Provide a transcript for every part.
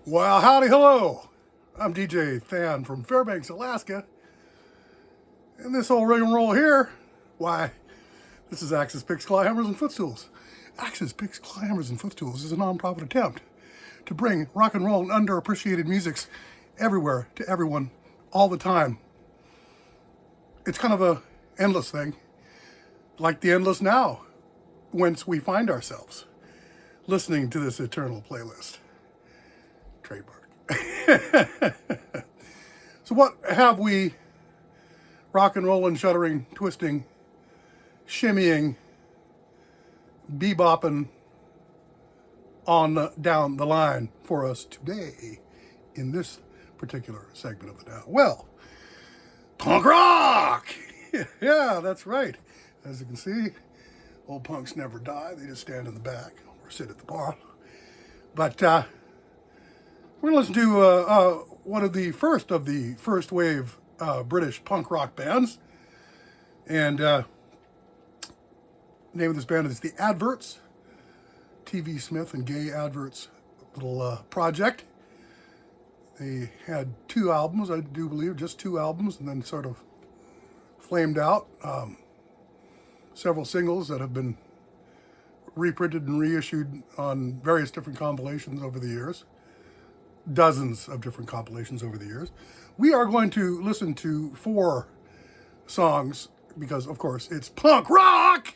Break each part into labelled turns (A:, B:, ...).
A: Well, howdy, hello. I'm DJ Than from Fairbanks, Alaska. And this old rigmarole here, why, this is Axis Picks, Clawhammers, and Footstools. Axis Picks, Clawhammers, and Footstools is a non-profit attempt to bring rock and roll and underappreciated musics everywhere to everyone, all the time. It's kind of a endless thing, like the endless now, whence we find ourselves listening to this eternal playlist. Trademark. So what have we rock and rolling, shuddering, twisting, shimmying, bebopping on down the line for us today in this particular segment of the Now? Well, punk rock! Yeah, that's right. As you can see, old punks never die. They just stand in the back or sit at the bar. But we're going to listen to one of the first wave British punk rock bands. And the name of this band is the Adverts. TV Smith and GAYE Adverts little project. They had 2 albums, I do believe, just 2 albums, and then sort of flamed out. Several singles that have been reprinted and reissued on various different compilations over the years. Dozens of different compilations over the years. We are going to listen to 4 songs because, of course, it's punk rock!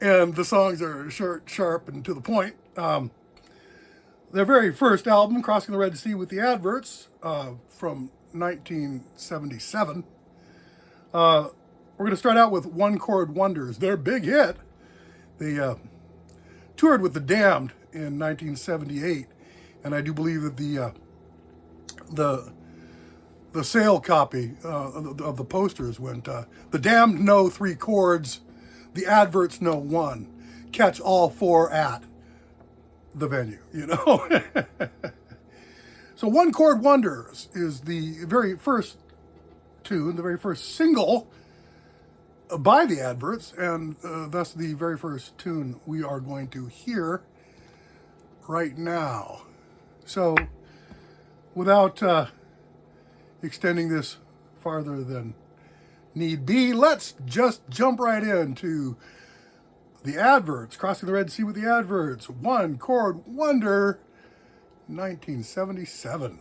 A: And the songs are short, sharp, and to the point. Their very first album, Crossing the Red Sea with the Adverts, from 1977. We're going to start out with One Chord Wonders, their big hit. They toured with the Damned in 1978, and I do believe that the sale copy of the posters went, the Damned know 3 chords, the Adverts know 1. Catch all 4 at the venue, you know. So One Chord Wonders is the very first tune, the very first single by the Adverts, and thus the very first tune we are going to hear right now. So without extending this farther than need be, let's just jump right into the Adverts, Crossing the Red Sea with the Adverts, One Chord Wonder, 1977.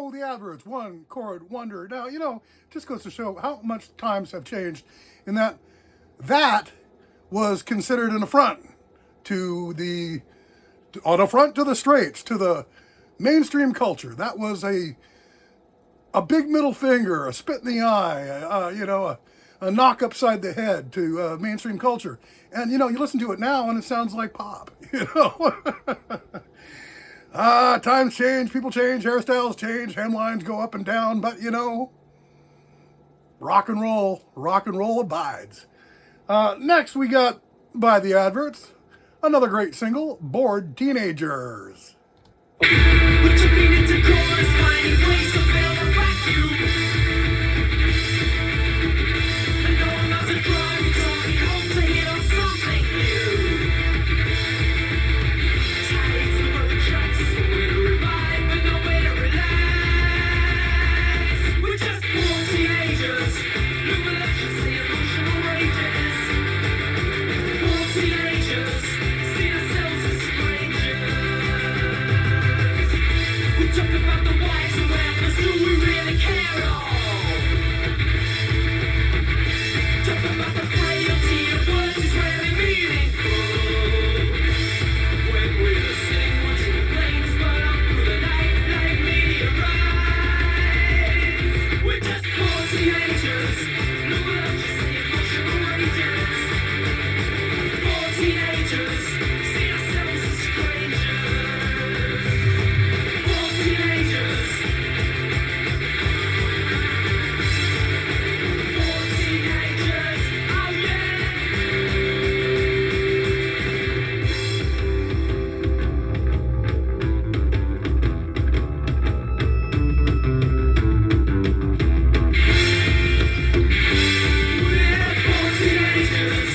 A: So the Adverts, one chord wonder. Now, just goes to show how much times have changed in that was considered an affront to the straights, to the mainstream culture. That was a big middle finger, a spit in the eye, a knock upside the head to mainstream culture. And, you listen to it now and it sounds like pop, Times change, people change, hairstyles change, hemlines go up and down, but, rock and roll abides. Next we got, by the Adverts, another great single, Bored Teenagers.
B: We're jumping into chorus, finding ways to fill the vacuum. And no one else is driving, talking home to hear something new. Tides of other tracks, somewhere to revive, but nowhere to relax. We're just poor teenagers, new elections, emotional rages. Poor teenagers, see ourselves as strangers. We talk about the whys and wherefores, do we really care at all? Talk about the frailty of words is really meaningful. When we're sitting watching the planes burn up through the night like meteorites. We're just poor teenagers, no electricity, emotional rages. Poor teenagers, see ourselves as strangers. Poor teenagers. Poor teenagers, oh yeah. We're poor teenagers.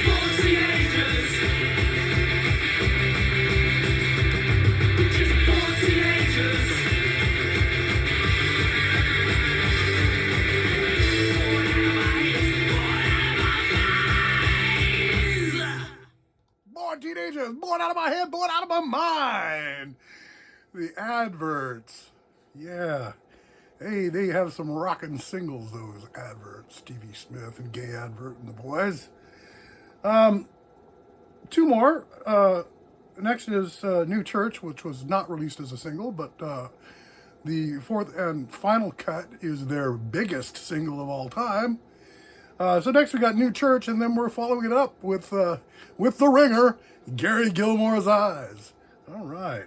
B: Poor teenagers. We're just poor teenagers. Born out of our heads, born out of our minds.
A: Bored Teenagers, born out of my head, born out of my mind. The Adverts. Yeah. Hey, they have some rockin' singles, those Adverts. Stevie Smith and Gay Advert and the boys. Two more. Next is New Church, which was not released as a single, but the fourth and final cut is their biggest single of all time. So next we got New Church, and then we're following it up with the ringer, Gary Gilmore's Eyes. All right.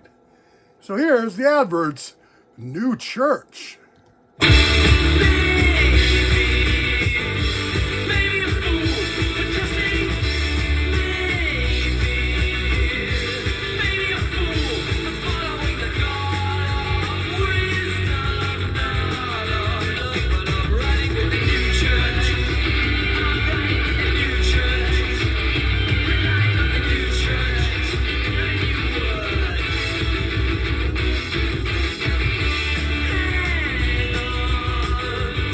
A: So here's the Adverts, New Church.
B: Maybe a fool, but trust me, maybe a fool for following the God of wisdom, not of love, but of running with the new church. I'm running with the new church, relying on the new church, and a new word. Hang on.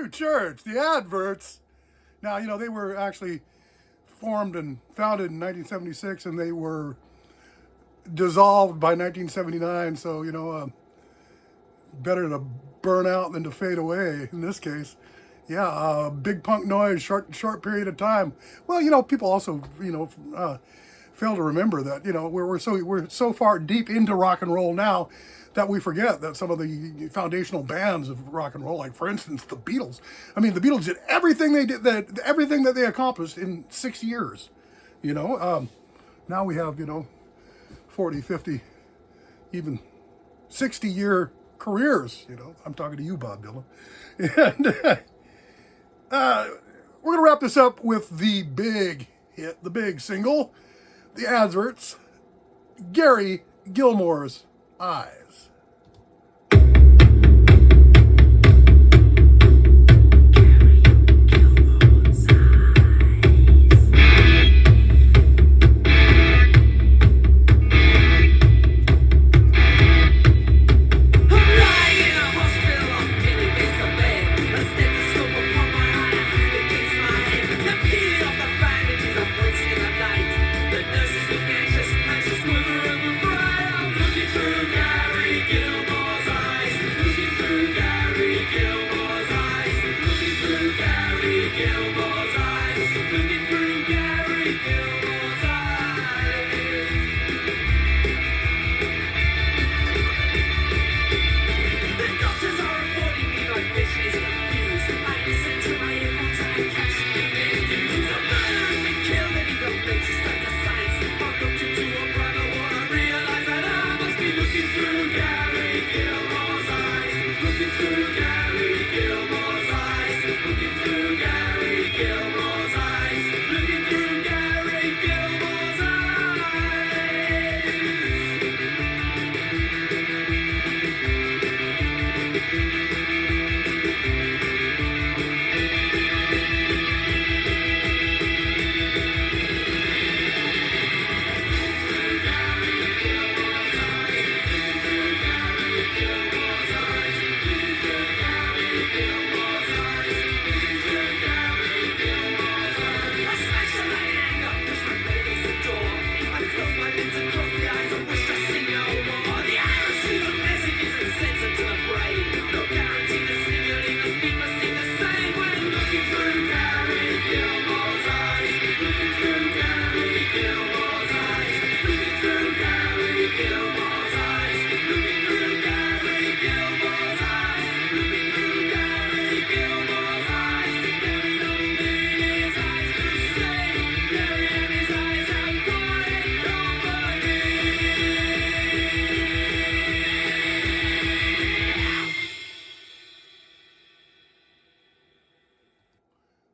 A: new church, the Adverts. Now, you know, they were actually formed and founded in 1976, and they were dissolved by 1979. So, you know, better to burn out than to fade away in this case. Yeah, big punk noise, short period of time. Well, you know, people also, you know, fail to remember that, you know, we're so far deep into rock and roll now that we forget that some of the foundational bands of rock and roll, like for instance the Beatles. I mean, the Beatles did everything they did, everything that they accomplished in 6 years. You know, now we have, you know, 40, 50, even 60-year careers. You know, I'm talking to you, Bob Dylan. And we're gonna wrap this up with the big hit, the big single, the Adverts, Gary Gilmore's Eyes.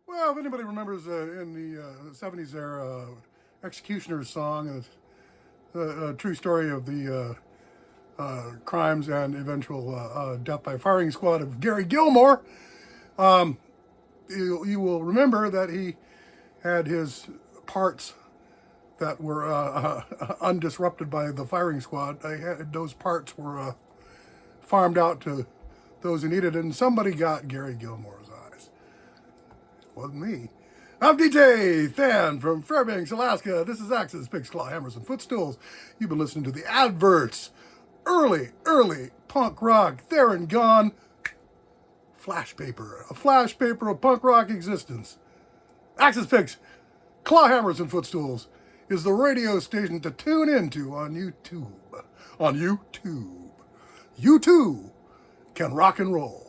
A: Well, if anybody remembers in the 70s there, Executioner's song, a true story of the crimes and eventual death by firing squad of Gary Gilmore, you will remember that he had his parts that were undisrupted by the firing squad. Those parts were farmed out to those who needed it, and somebody got Gary Gilmore's eyes. It wasn't me. I'm DJ Than from Fairbanks, Alaska. This is Axes, Picks, Claw, Hammers, and Footstools. You've been listening to the Adverts. Early punk rock, there and gone. Flash paper. A flash paper of punk rock existence. Axes, Picks, Claw, Hammers, and Footstools is the radio station to tune into on YouTube. On YouTube. You too can rock and roll.